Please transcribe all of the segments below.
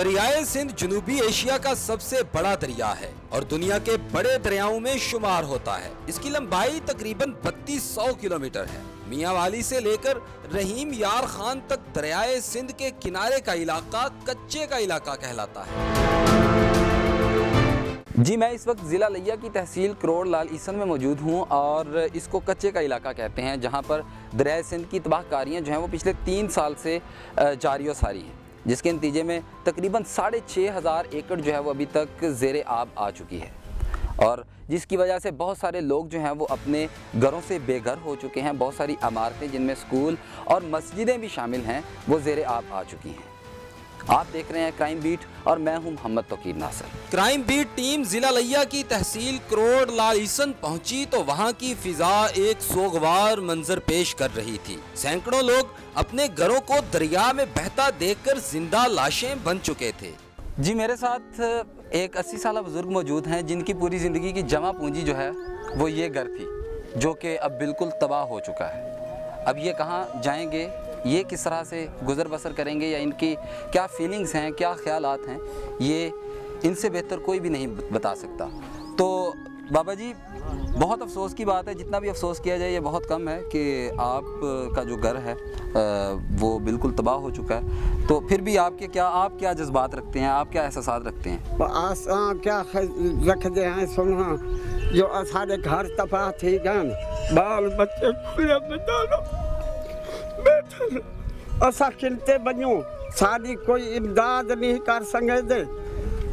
दरियाए सिंध जनूबी एशिया का सबसे बड़ा दरिया है और दुनिया के बड़े दरियाओं में शुमार होता है। इसकी लंबाई तकरीबन 3200 किलोमीटर है। मियां वाली से लेकर रहीम यार खान तक दरियाए सिंध के किनारे का इलाका कच्चे का इलाका कहलाता है। जी, मैं इस वक्त ज़िला लिया की तहसील करोड़ लाल ईसन में मौजूद हूँ और इसको कच्चे का इलाका कहते हैं, जहाँ पर दरियाए सिंध की तबाहकारियाँ जो हैं वो पिछले 3 साल से जारी और सारी हैं, जिसके नतीजे में तकरीबन 6500 एकड़ जो है वो अभी तक ज़ेरे आब आ चुकी है और जिसकी वजह से बहुत सारे लोग जो हैं वो अपने घरों से बेघर हो चुके हैं। बहुत सारी इमारतें जिनमें स्कूल और मस्जिदें भी शामिल हैं वो ज़ेरे आब आ चुकी हैं। आप देख रहे हैं क्राइम बीट और मैं हूं Mohammad Tauqeer Nasir. Crime beat team ज़िला लिया की तहसील करोड़ लाल ईसन पहुंची तो वहां की फिजा एक सोगवार मंजर पेश कर रही थी। सैकड़ों लोग अपने घरों को दरिया में बहता देखकर जिंदा लाशें बन चुके थे। जी, मेरे साथ एक 80 साल बुजुर्ग मौजूद हैं जिनकी पूरी ज़िंदगी की जमा पूंजी जो है वो ये घर थी, जो कि अब बिल्कुल तबाह हो चुका है। अब ये कहाँ जाएंगे, ये किस तरह से गुज़र बसर करेंगे या इनकी क्या फीलिंग्स हैं, क्या ख़यालात हैं, ये इनसे बेहतर कोई भी नहीं बता सकता। तो बाबा जी, बहुत अफसोस की बात है, जितना भी अफसोस किया जाए ये बहुत कम है कि आप का जो घर है वो बिल्कुल तबाह हो चुका है। तो फिर भी आप क्या जज्बात रखते हैं, आप क्या एहसास रखते हैं? क्या रखते हैं, सुना जो सारे घर तबाह थी गन, बाल बच्चे खुले मैदानों बैठे असा किनते बनो, सारी कोई इमदाद नहीं कर सके।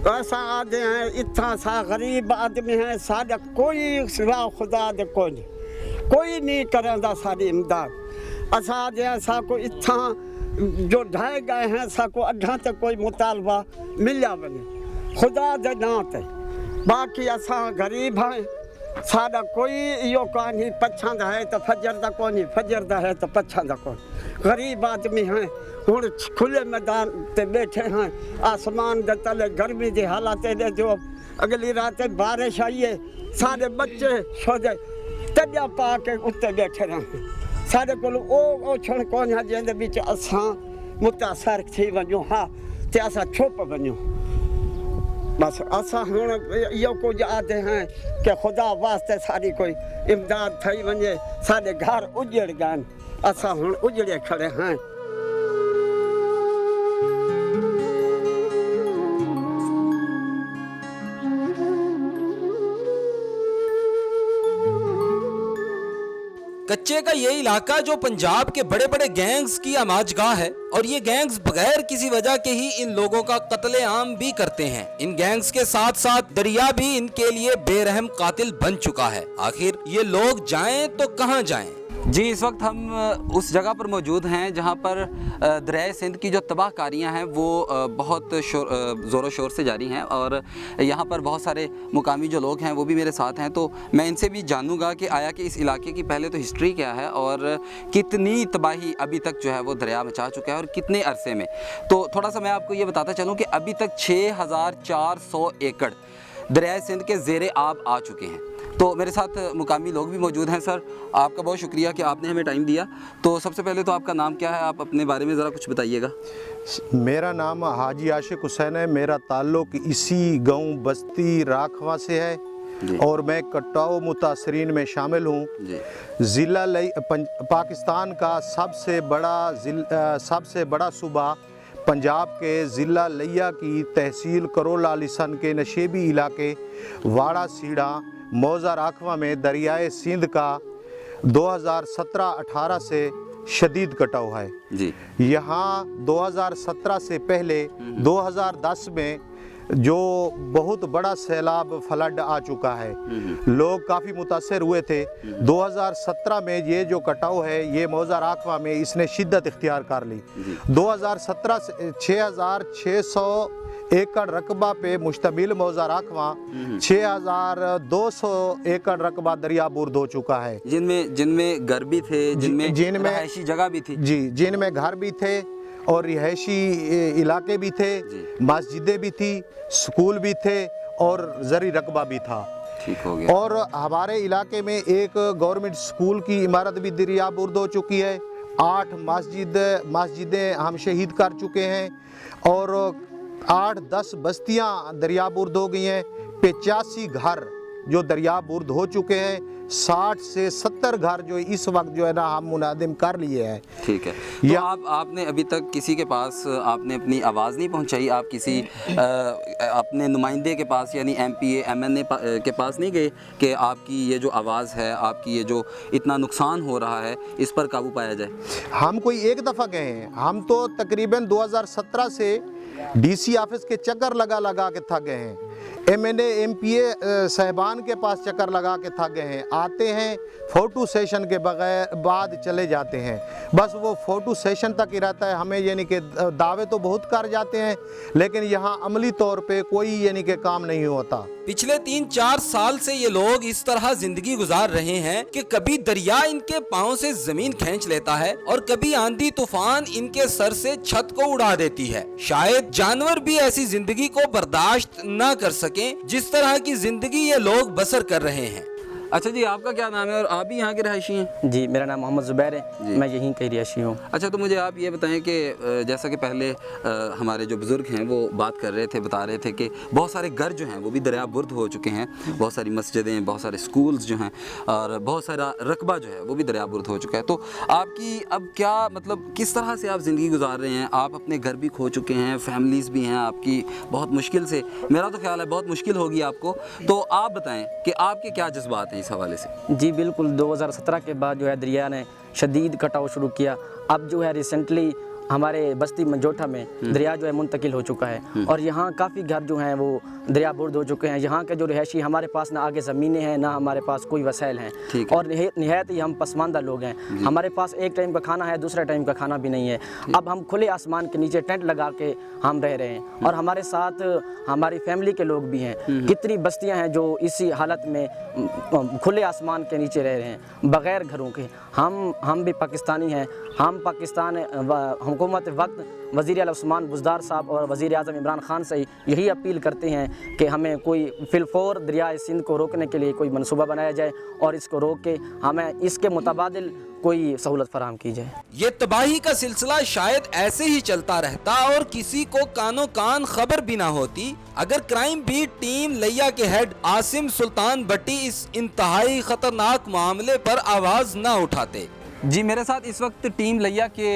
ऐसा आदे हैं, इतना सा गरीब आदमी है, सारा कोई सिवा खुदा दे कोई नहीं करेंदा सारी इमदाद। असा आदे हैं, सा को इतना जो ढाए गए हैं, सा को अड्ढा तक कोई मुतालबा मिलिया बने खुदा दे नाते। बाकी असा गरीब हैं, सादा कोई यो कहानी पछांदा है तो फजरदा कोनी, फजरदा है तो पछांदा कोनी। गरीब आदमी हैं, हुण खुले मैदान ते बैठे हैं, आसमान दे तले गर्मी दी हालात दे जो अगली रात बारिश आई है, सारे बच्चे सोदे तड़िया पा के उत्ते बैठे रहे। सारे को ओ छण कोन है जेंदे विच असां मुतासर थी वञूं, हा ते असां छुप वञूं। बस असां हुण इहो कुछ आते हैं कि खुदा वास्ते सारी कोई इमदाद थी वञे, सारे घर उजड़ गए, असां हुण उजड़े खड़े हैं। कच्चे का ये इलाका जो पंजाब के बड़े बड़े गैंग्स की आमाजगाह है और ये गैंग्स बगैर किसी वजह के ही इन लोगों का कत्ले-आम भी करते हैं। इन गैंग्स के साथ साथ दरिया भी इनके लिए बेरहम कातिल बन चुका है। आखिर ये लोग जाएं तो कहां जाएं? जी, इस वक्त हम उस जगह पर मौजूद हैं जहां पर दरियाए सिंध की जो तबाहकारियां हैं वो बहुत ज़ोरों शोर से जारी हैं और यहाँ पर बहुत सारे मुकामी जो लोग हैं वो भी मेरे साथ हैं। तो मैं इनसे भी जानूंगा कि आया कि इस इलाके की पहले तो हिस्ट्री क्या है और कितनी तबाही अभी तक जो है वो दरिया मचा चुका है और कितने अरसे में। तो थोड़ा सा मैं आपको ये बताता चलूँ कि अभी तक 6400 एकड़ दरियाए सिंध के ज़ेरे आब आ चुके हैं। तो मेरे साथ मुकामी लोग भी मौजूद हैं। सर, आपका बहुत शुक्रिया कि आपने हमें टाइम दिया। तो सबसे पहले तो आपका नाम क्या है, आप अपने बारे में ज़रा कुछ बताइएगा। मेरा नाम हाजी आशिक हुसैन है। मेरा ताल्लुक़ इसी गांव बस्ती राखवा से है और मैं कटाव मुतासरीन में शामिल हूँ। ज़िला पाकिस्तान का सबसे बड़ा सूबा पंजाब के ज़िला लिया की तहसील करोड़ लाल ईसन के नशेबी इलाके वाड़ा सीढ़ा मौज़ा राखवा में दरियाए सिंध का 2017-18 से शदीद कटाव है जी। यहाँ 2017 से पहले 2010 में जो बहुत बड़ा सैलाब फ्लड आ चुका है, लोग काफ़ी मुतासर हुए थे। 2017 में ये जो कटाव है ये मौज़ा राखवा में इसने शिद्दत इख्तियार कर ली। 2017 से 6600 एकड़ रकबा पे मुश्तमिल मौज़ा राखवा 6200 एकड़ रकबा दरिया बुर्द हो चुका है, जिनमें घर भी थे, जिनमें रहायशी जगह भी थी जी, जिनमें घर भी थे और रिहायशी इलाके भी थे, मस्जिदें भी थी, स्कूल भी थे और ज़री रकबा भी था। ठीक हो गया। और हमारे इलाके में एक गवर्नमेंट स्कूल की इमारत भी दरिया बुर्द हो चुकी है। 8 मस्जिदें हम शहीद कर चुके हैं और 8-10 बस्तियां दरियाबुर्द हो गई हैं, 85 घर जो दरियाबुर्द हो चुके हैं, 60 से 70 घर जो इस वक्त जो है ना हम मुनादिम कर लिए हैं। ठीक है, तो आपने अभी तक किसी के पास आपने अपनी आवाज़ नहीं पहुंचाई? आप किसी अपने नुमाइंदे के पास यानी MPA MNA के पास नहीं गए कि आपकी ये जो आवाज़ है, आपकी ये जो इतना नुकसान हो रहा है, इस पर काबू पाया जाए? हम कोई एक दफ़ा गए हैं, हम तो तकरीबन 2017 से DC ऑफिस के चक्कर लगा के थक गए हैं, MNA MPA साहिबान के पास चक्कर लगा के थक गए हैं, आते हैं फ़ोटो सेशन के बगैर बाद चले जाते हैं, बस वो फ़ोटो सेशन तक ही रहता है। हमें यानी कि दावे तो बहुत कर जाते हैं लेकिन यहाँ अमली तौर पे कोई यानी कि काम नहीं होता। पिछले 3-4 साल से ये लोग इस तरह जिंदगी गुजार रहे हैं कि कभी दरिया इनके पाँव से जमीन खींच लेता है और कभी आंधी तूफान इनके सर से छत को उड़ा देती है। शायद जानवर भी ऐसी जिंदगी को बर्दाश्त न कर सकें जिस तरह की जिंदगी ये लोग बसर कर रहे हैं। अच्छा जी, आपका क्या नाम है और आप भी यहाँ के रहायशी हैं? जी, मेरा नाम मोहम्मद ज़ुबैर है, मैं यहीं का रहायशी हूँ। अच्छा, तो मुझे आप ये बताएं कि जैसा कि पहले हमारे जो बुज़ुर्ग हैं वो बात कर रहे थे, बता रहे थे कि बहुत सारे घर जो हैं वो भी दरियाबुर्द हो चुके हैं, बहुत सारी मस्जिदें, बहुत सारे स्कूल्स जो हैं और बहुत सारा रकबा जो है वो भी दरियाबुर्द हो चुका है। तो आपकी अब क्या मतलब किस तरह से आप ज़िंदगी गुजार रहे हैं? आप अपने घर भी खो चुके हैं, फैमिलीज़ भी हैं आपकी, बहुत मुश्किल से, मेरा तो ख्याल है बहुत मुश्किल होगी आपको, तो आप बताएँ कि आपके क्या जज्बात हैं इस हवाले से? जी बिल्कुल, 2017 के बाद जो है दरिया ने शदीद कटाव शुरू किया। अब जो है रिसेंटली हमारे बस्ती मंजोठा में दरिया जो है मुंतकिल हो चुका है और यहाँ काफ़ी घर जो हैं वो दरियाबुर्द हो चुके हैं। यहाँ के जो रहायशी, हमारे पास ना आगे ज़मीनें हैं ना हमारे पास कोई वसाइल हैं और निहायत ही हम पसमानदा लोग हैं। हमारे पास एक टाइम का खाना है, दूसरा टाइम का खाना भी नहीं है। अब हम खुले आसमान के नीचे टेंट लगा के हम रह रहे हैं और हमारे साथ हमारी फैमिली के लोग भी हैं। कितनी बस्तियाँ हैं जो इसी हालत में खुले आसमान के नीचे रह रहे हैं बग़ैर घरों के। हम भी पाकिस्तानी हैं, हम पाकिस्तान हुकूमत वक्त वज़ीर आला उस्मान बुज़दार साहब और वज़ीर आज़म इमरान ख़ान से यही अपील करते हैं कि हमें कोई फ़िलफ़ौर दरिया सिंध को रोकने के लिए कोई मनसूबा बनाया जाए और इसको रोक के हमें इसके मुताबिल कोई सहूलत फराहम की जाए। ये तबाही का सिलसिला शायद ऐसे ही चलता रहता और किसी को कानो कान खबर भी ना होती अगर क्राइम बीट टीम लिया के हेड आसिम सुल्तान भट्टी इस इंतहाई खतरनाक मामले पर आवाज़ ना उठाते। जी, मेरे साथ इस वक्त टीम लिया के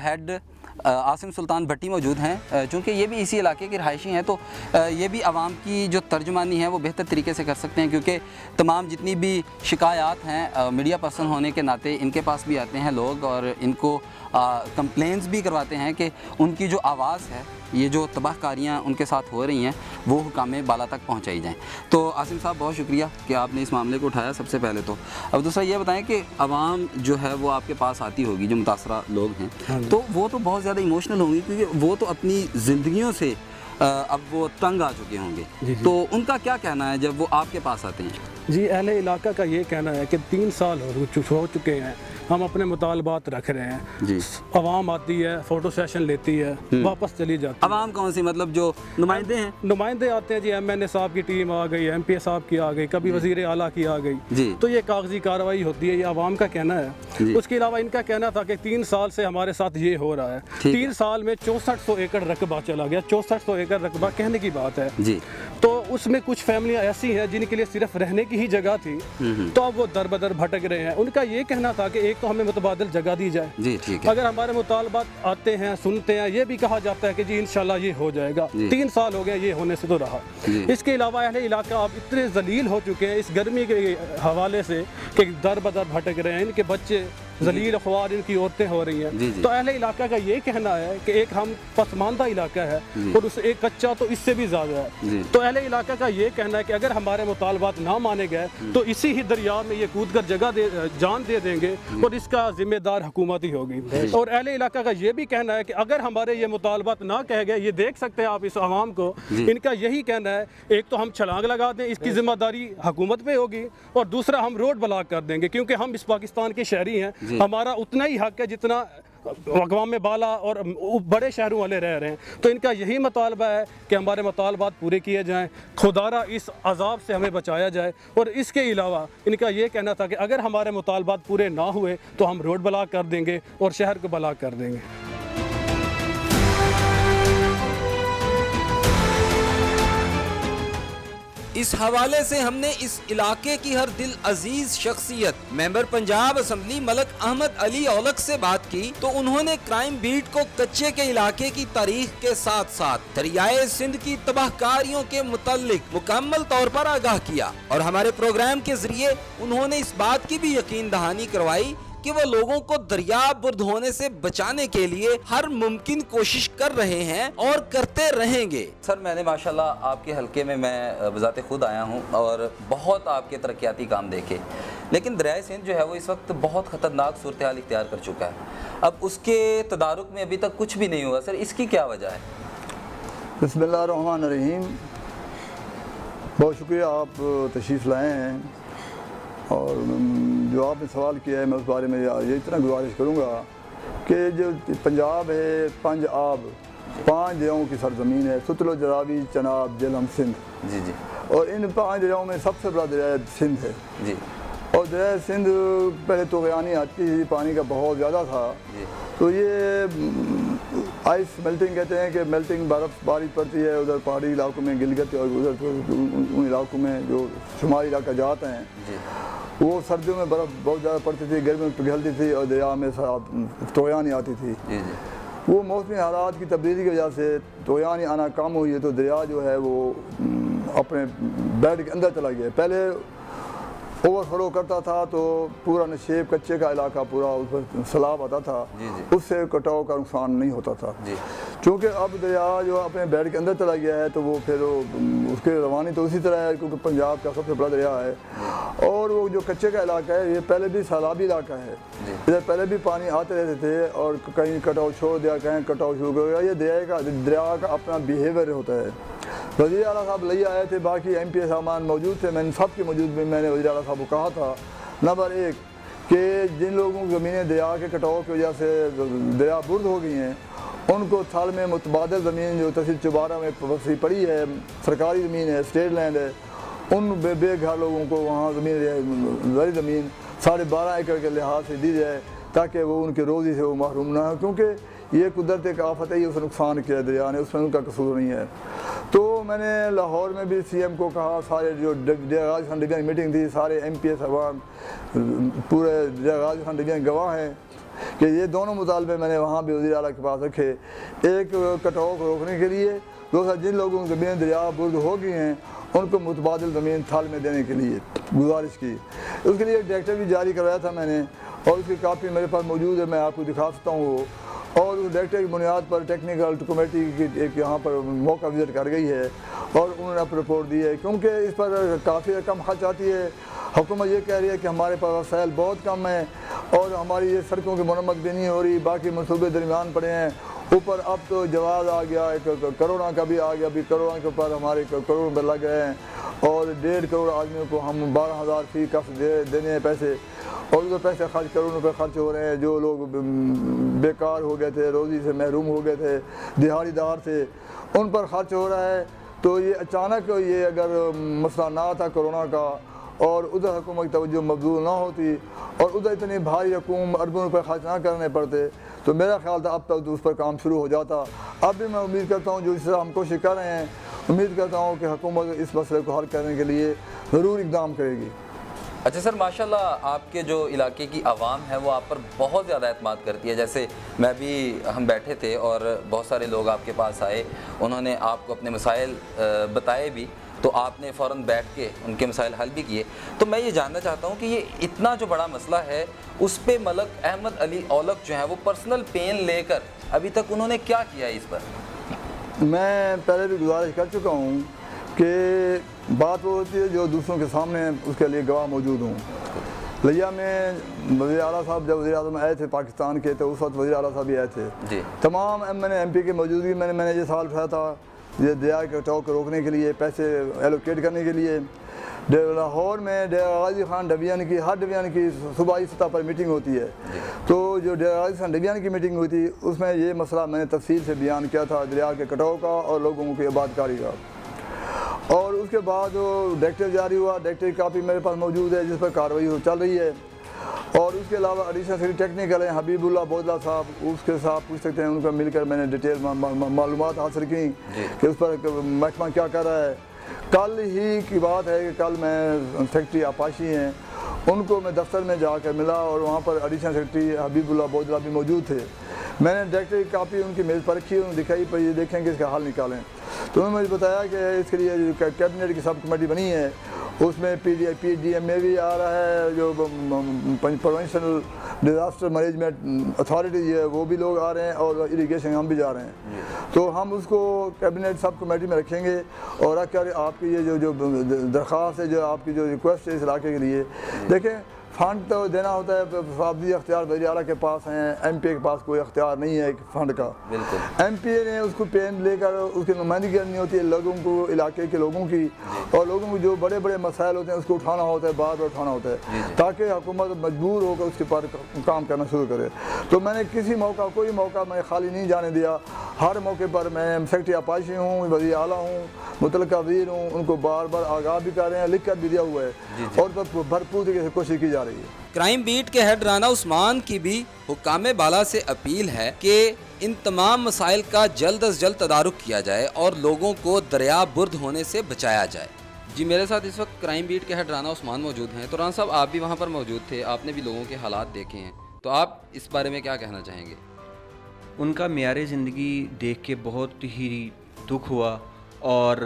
हेड आसिम सुल्तान भट्टी मौजूद हैं। चूँकि ये भी इसी इलाके के रहायशी हैं तो ये भी आवाम की जो तर्जुमानी है वो बेहतर तरीके से कर सकते हैं, क्योंकि तमाम जितनी भी शिकायत हैं मीडिया पर्सन होने के नाते इनके पास भी आते हैं लोग और इनको कंप्लेंट्स भी करवाते हैं कि उनकी जो आवाज़ है, ये जो तबाहकारियाँ उनके साथ हो रही हैं वो हुकाम बाला तक पहुँचाई जाएँ। तो आसिम साहब, बहुत शुक्रिया कि आपने इस मामले को उठाया सबसे पहले तो। अब दूसरा ये बताएं कि आवाम जो है वो आपके पास आती होगी, जो मुतासरा लोग हैं, तो वो तो बहुत ज़्यादा इमोशनल होंगी क्योंकि वो तो अपनी ज़िंदगियों से अब वो तंग आ चुके होंगे। तो उनका क्या कहना है जब वो आपके पास आते हैं? जी, अहले इलाका का ये कहना है कि 3 साल हो चुके हैं, हम अपने मुतालबात रख रहे हैं जी। आवाम आती है, फ़ोटो सेशन लेती है, वापस चली जाती है। आवाम कौन सी, मतलब जो नुमाइंदे हैं? नुमाइंदे आते हैं जी, MNA साहब की टीम आ गई, MPA साहब की आ गई, कभी वज़ीर आला की आ गई, तो ये कागजी कार्रवाई होती है। ये आवाम का कहना है। उसके अलावा इनका कहना था कि 3 साल से हमारे साथ ये हो रहा है। 3 साल में 6400 एकड़ रकबा चला गया। 6400 एकड़ रकबा कहने की बात है जी। तो उसमें कुछ फैमिलियां ऐसी हैं जिनके लिए सिर्फ रहने की ही जगह थी, तो अब वो दर बदर भटक रहे हैं। उनका ये कहना था कि एक तो हमें मुतबादिल जगह दी जाए जी, ठीक है। अगर हमारे मुतालबात आते हैं, सुनते हैं, ये भी कहा जाता है कि जी इंशाल्लाह ये हो जाएगा। 3 साल हो गए ये होने से तो रहा। इसके अलावा अहले इलाका अब इतने जलील हो चुके हैं इस गर्मी के हवाले से कि दर बदर भटक रहे हैं। इनके बच्चे जलील ख्वार, इनकी औरतें हो रही हैं। तो अहले इलाका का ये कहना है कि एक हम पसमानदा इलाका है और उस एक कच्चा तो इससे भी ज़्यादा है। तो अहले इलाका का ये कहना है कि अगर हमारे मुतालबात ना माने गए तो इसी ही दरिया में ये कूद कर जान दे देंगे और इसका जिम्मेदार हुकूमत ही होगी। और अहले इलाका का ये भी कहना है कि अगर हमारे ये मुतालबात ना कहे गए, ये देख सकते हैं आप इस आवाम को, इनका यही कहना है एक तो हम छलांग लगा दें, इसकी जिम्मेदारी हुकूमत पे होगी, और दूसरा हम रोड ब्लॉक कर देंगे क्योंकि हम इस पाकिस्तान के शहरी हैं, हमारा उतना ही हक है जितना अक़वाम बाला और बड़े शहरों वाले रह रहे हैं। तो इनका यही मुतालबा है कि हमारे मुतालबात पूरे किए जाएं, खुदारा इस अजाब से हमें बचाया जाए। और इसके अलावा इनका ये कहना था कि अगर हमारे मुतालबात पूरे ना हुए तो हम रोड ब्लॉक कर देंगे और शहर को ब्लॉक कर देंगे। इस हवाले से हमने इस इलाके की हर दिल अजीज शख्सियत मेंबर पंजाब असम्बली मलक अहमद अली औलख से बात की तो उन्होंने क्राइम बीट को कच्चे के इलाके की तारीख के साथ साथ दरियाए सिंध की तबाहकारियों के मुतालिक मुकम्मल तौर पर आगाह किया और हमारे प्रोग्राम के जरिए उन्होंने इस बात की भी यकीन दहानी करवाई कि वो लोगों को दरिया बुर्द होने से बचाने के लिए हर मुमकिन कोशिश कर रहे हैं और करते रहेंगे। सर मैंने माशाल्लाह आपके हलके में मैं बजाते खुद आया हूँ और बहुत आपके तरक्याती काम देखे, लेकिन दरियाए सिंध जो है वो इस वक्त बहुत ख़तरनाक सूरत हाल इख्तियार कर चुका है। अब उसके तदारुक में अभी तक कुछ भी नहीं हुआ सर, इसकी क्या वजह है? बिस्मिल्लाहिर्रहमानिर्रहीम। बहुत शुक्रिया आप तशरीफ़ लाए हैं और जो आपने सवाल किया है मैं उस बारे में ये इतना गुजारिश करूँगा कि जो पंजाब है पंज आब 5 दरियाओं की सरजमीन है, सतलुज, रावी, चनाब, झेलम, सिंध। जी जी। और इन 5 दरियाओं में सबसे बड़ा दरिया सिंध है जी। और दरिया सिंध पहले तो गयानी आती थी, पानी का बहुत ज़्यादा था जी। तो ये आइस मेल्टिंग कहते हैं कि मेल्टिंग बर्फ़ बारिश पड़ती है उधर पहाड़ी इलाकों में गिलगित और उधर उन इलाकों में जो शुमारी इलाका जाते हैं जी। वो सर्दियों में बर्फ़ बहुत ज़्यादा पड़ती थी, गर्मियों में पिघलती थी और दरिया में तोयानी आती थी। जी जी। वो मौसमी हालात की तब्दीली की वजह से तोयानी आना कम हुई है तो दरिया जो है वो अपने बेड के अंदर चला गया। पहले ओवरफ्लो करता था तो पूरा नशेब कच्चे का इलाका पूरा उस पर सैलाब आता था, उससे कटाव का नुकसान नहीं होता था। क्योंकि अब दरिया जो अपने बेड के अंदर चला गया है तो वो फिर उसके रवानी तो उसी तरह है क्योंकि पंजाब का सबसे बड़ा दरिया है। और वो जो कच्चे का इलाका है ये पहले भी सैलाबी इलाका है, इधर पहले भी पानी आते रहते थे और कहीं कटाव छोड़ दिया कहीं कटाव शुरू कर दिया। ये दरिया का अपना बिहेवियर होता है। वज़ीर आला साहब ले आए थे, बाकी MP सामान मौजूद थे, मैंने सबके मौजूद में मैंने वज़ीर आला साहब को कहा था नंबर 1 कि जिन लोगों की ज़मीनें दरिया के कटाव की वजह से दरिया बुर्द हो गई हैं उनको थाल में मुतबादल ज़मीन जो तहसील चुबारा में वसी पड़ी है, सरकारी ज़मीन है, स्टेट लैंड है, उन बेघर लोगों को वहाँ ज़मीन ज़मीन 12.5 एकड़ के लिहाज से दी जाए ताकि वो उनके रोज़ी से वो महरूम ना हो, क्योंकि ये कुदरत एक आफत है, उसने नुकसान किया दरिया ने, उसमें उनका कसूर नहीं है। तो मैंने लाहौर में भी CM को कहा, सारे जो राजस्थान डिवीज़न मीटिंग थी सारे MP साहबान पूरे राजस्थान डिवीज़न गवाह हैं कि ये दोनों मुतालबे मैंने वहाँ भी वज़ीर आला के पास रखे। एक कटाव को रोकने के लिए, दूसरा जिन लोगों की ज़मीन दरिया बुर्द हो गई हैं उनको मुतबादिल ज़मीन थाल में देने के लिए गुजारिश की। उसके लिए एक डायरेक्टर भी जारी करवाया था मैंने और उसकी कापी मेरे पास मौजूद है, मैं आपको दिखा सकता हूँ वो। और उस डायरेक्टर की बुनियाद पर टेक्निकल कमेटी की एक यहाँ पर मौका विजिट कर गई है और उन्होंने अब रिपोर्ट दी है, क्योंकि इस पर काफ़ी रकम खर्च आती है। हुकूमत ये कह रही है कि हमारे पास वसाइल बहुत कम है और हमारी ये सड़कों की मरम्मत भी नहीं हो रही, बाकी मनसूबे दरमियान पड़े हैं। ऊपर अब तो जवाब आ गया, एक कोरोना का भी आ गया, अभी कोरोना के ऊपर हमारे करोड़ रुपये लग गए हैं और 1.5 करोड़ आदमियों को हम 12,000 फी कफ देने हैं पैसे और उधर पैसे खर्च करोड़ रुपये खर्च हो रहे हैं। जो लोग बेकार हो गए थे, रोज़ी से महरूम हो गए थे, दिहाड़ीदार थे, उन पर खर्च हो रहा है। तो ये अचानक ये अगर मसला ना था कोरोना का और उधर हुकूमत की तवज्जो मबज़ूल ना होती और उधर इतनी भारी रकूम अरबों रुपये खर्च ना करने पड़ते तो मेरा ख्याल था अब तक तो उस पर काम शुरू हो जाता। अब भी मैं उम्मीद करता हूँ जो इस तरह हम कोशिश कर रहे हैं, उम्मीद करता हूँ कि हुकूमत इस मसले को हल करने के लिए ज़रूर इक़दाम करेगी। अच्छा सर, माशाल्लाह आपके जो इलाके की आवाम है वो आप पर बहुत ज़्यादा एतमाद करती है। जैसे मैं भी हम बैठे थे और बहुत सारे लोग आपके पास आए, उन्होंने आपको अपने मसाइल बताए भी तो आपने फ़ौरन बैठ के उनके मसाइल हल भी किए। तो मैं ये जानना चाहता हूँ कि ये इतना जो बड़ा मसला है उस पर मलक अहमद अली औलख जो है वो पर्सनल पेन लेकर अभी तक उन्होंने क्या किया इस पर? मैं पहले भी गुजारिश कर चुका हूँ कि बात वो होती है जो दूसरों के सामने उसके लिए गवाह मौजूद हूँ। लिया में वज़ीर आला साहब जब वज़ीर आज़म आए थे पाकिस्तान के तो उस वक्त वज़ीर आला साहब भी आए थे जी। तमाम MP की मौजूदगी मैंने ये सवाल उठाया था ये दरिया के कटाव को रोकने के लिए, पैसे एलोकेट करने के लिए। लाहौर में गाजी खान डिवीज़न की हर डिवीज़न की सूबाई सतह पर मीटिंग होती है, तो जो गाजी खान डिवीज़न की मीटिंग हुई थी उसमें ये मसला मैंने तफसील से बयान किया था दरिया के कटाव का और लोगों की आबादकारी का। और उसके बाद डायरेक्टर जारी हुआ, डायरेक्टर की कापी मेरे पास मौजूद है जिस पर कार्रवाई चल रही है। और उसके अलावा एडिशनल सेक्रेटरी टेक्निकल हैं हबीबुल्लाह बोदला साहब, उसके साथ पूछ सकते हैं, उनका मिलकर मैंने डिटेल मालूमात हासिल की कि उस पर महकमा क्या कर रहा है। کل ہی کی بات ہے کہ کل میں سیکرٹری آپاشی ہیں ان کو میں دفتر میں جا کر ملا اور وہاں پر ایڈیشنل سیکرٹری حبیب اللہ بودلہ بھی موجود تھے. میں نے ڈائریکٹر کی کاپی ان کی میز پر رکھی انہوں نے دکھائی پر یہ دیکھیں کہ اس کا حل نکالیں. تو انہوں نے مجھے بتایا کہ اس کے لیے کیبنٹ کی سب کمیٹی بنی ہے, اس میں پی ڈی ایم میں بھی آ رہا ہے, جو پروونشنل ڈیزاسٹر مینجمنٹ اتھارٹی ہے وہ بھی لوگ آ رہے ہیں, اور اریگیشن ہم بھی جا رہے ہیں. تو ہم اس کو کیبنٹ سب کمیٹی میں رکھیں گے اور رکھ کر آپ کی یہ جو درخواست ہے, جو آپ کی جو ریکویسٹ ہے اس علاقے کے لیے, دیکھیں فنڈ تو دینا ہوتا ہے, فابدی اختیار وزیر اعلیٰ کے پاس ہیں, ایم پی اے کے پاس کوئی اختیار نہیں ہے فنڈ کا. ایم پی اے نے اس کو پین لے کر اس کی نمائندگی کرنی ہوتی ہے لوگوں کو, علاقے کے لوگوں کی, اور لوگوں کو جو بڑے بڑے مسائل ہوتے ہیں اس کو اٹھانا ہوتا ہے, بار بار اٹھانا ہوتا ہے تاکہ حکومت مجبور ہو کر اس کے پر کام کرنا شروع کرے. تو میں نے کسی موقع کوئی موقع میں خالی نہیں جانے دیا. ہر موقع پر میں سیکرٹری آپاشی ہوں, وزیر اعلیٰ ہوں, متعلقہ وزیر ہوں, ان کو بار بار آگاہ بھی کر رہے ہیں, لکھ کر بھی دیا ہوا ہے, اور بھرپور طریقے سے کوشش کی جا رہی ہے. کرائم بیٹ کے ہیڈ رانا عثمان کی بھی حکام بالا سے اپیل ہے کہ ان تمام مسائل کا جلد از جلد تدارک کیا جائے اور لوگوں کو دریا برد ہونے سے بچایا جائے. جی میرے ساتھ اس وقت کرائم بیٹ کے ہیڈ رانا عثمان موجود ہیں. تو رانا صاحب آپ بھی وہاں پر موجود تھے, آپ نے بھی لوگوں کے حالات دیکھے ہیں, تو آپ اس بارے میں کیا کہنا چاہیں گے؟ ان کا معیار زندگی دیکھ کے بہت ہی دکھ ہوا, اور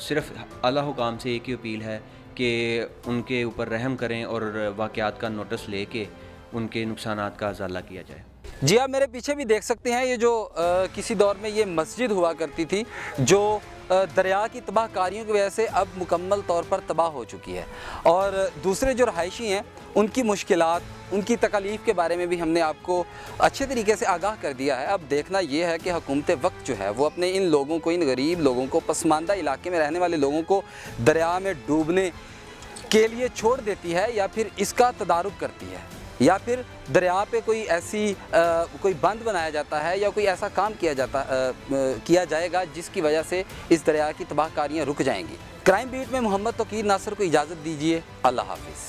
صرف اعلیٰ حکام سے ایک ہی اپیل ہے کہ ان کے اوپر رحم کریں اور واقعات کا نوٹس لے کے ان کے نقصانات کا ازالہ کیا جائے. جی آپ میرے پیچھے بھی دیکھ سکتے ہیں, یہ جو کسی دور میں یہ مسجد ہوا کرتی تھی جو دریا کی تباہ کاریوں کی وجہ سے اب مکمل طور پر تباہ ہو چکی ہے, اور دوسرے جو رہائشی ہیں ان کی مشکلات, ان کی تکالیف کے بارے میں بھی ہم نے آپ کو اچھے طریقے سے آگاہ کر دیا ہے. اب دیکھنا یہ ہے کہ حکومت وقت جو ہے وہ اپنے ان لوگوں کو, ان غریب لوگوں کو, پسماندہ علاقے میں رہنے والے لوگوں کو دریا میں ڈوبنے کے لیے چھوڑ دیتی ہے, یا پھر اس کا تدارک کرتی ہے, یا پھر دریا پہ کوئی ایسی کوئی بند بنایا جاتا ہے, یا کوئی ایسا کام کیا جائے گا جس کی وجہ سے اس دریا کی تباہ کاریاں رک جائیں گی. کرائم بیٹ میں محمد توقیر ناصر کو اجازت دیجیے. اللہ حافظ.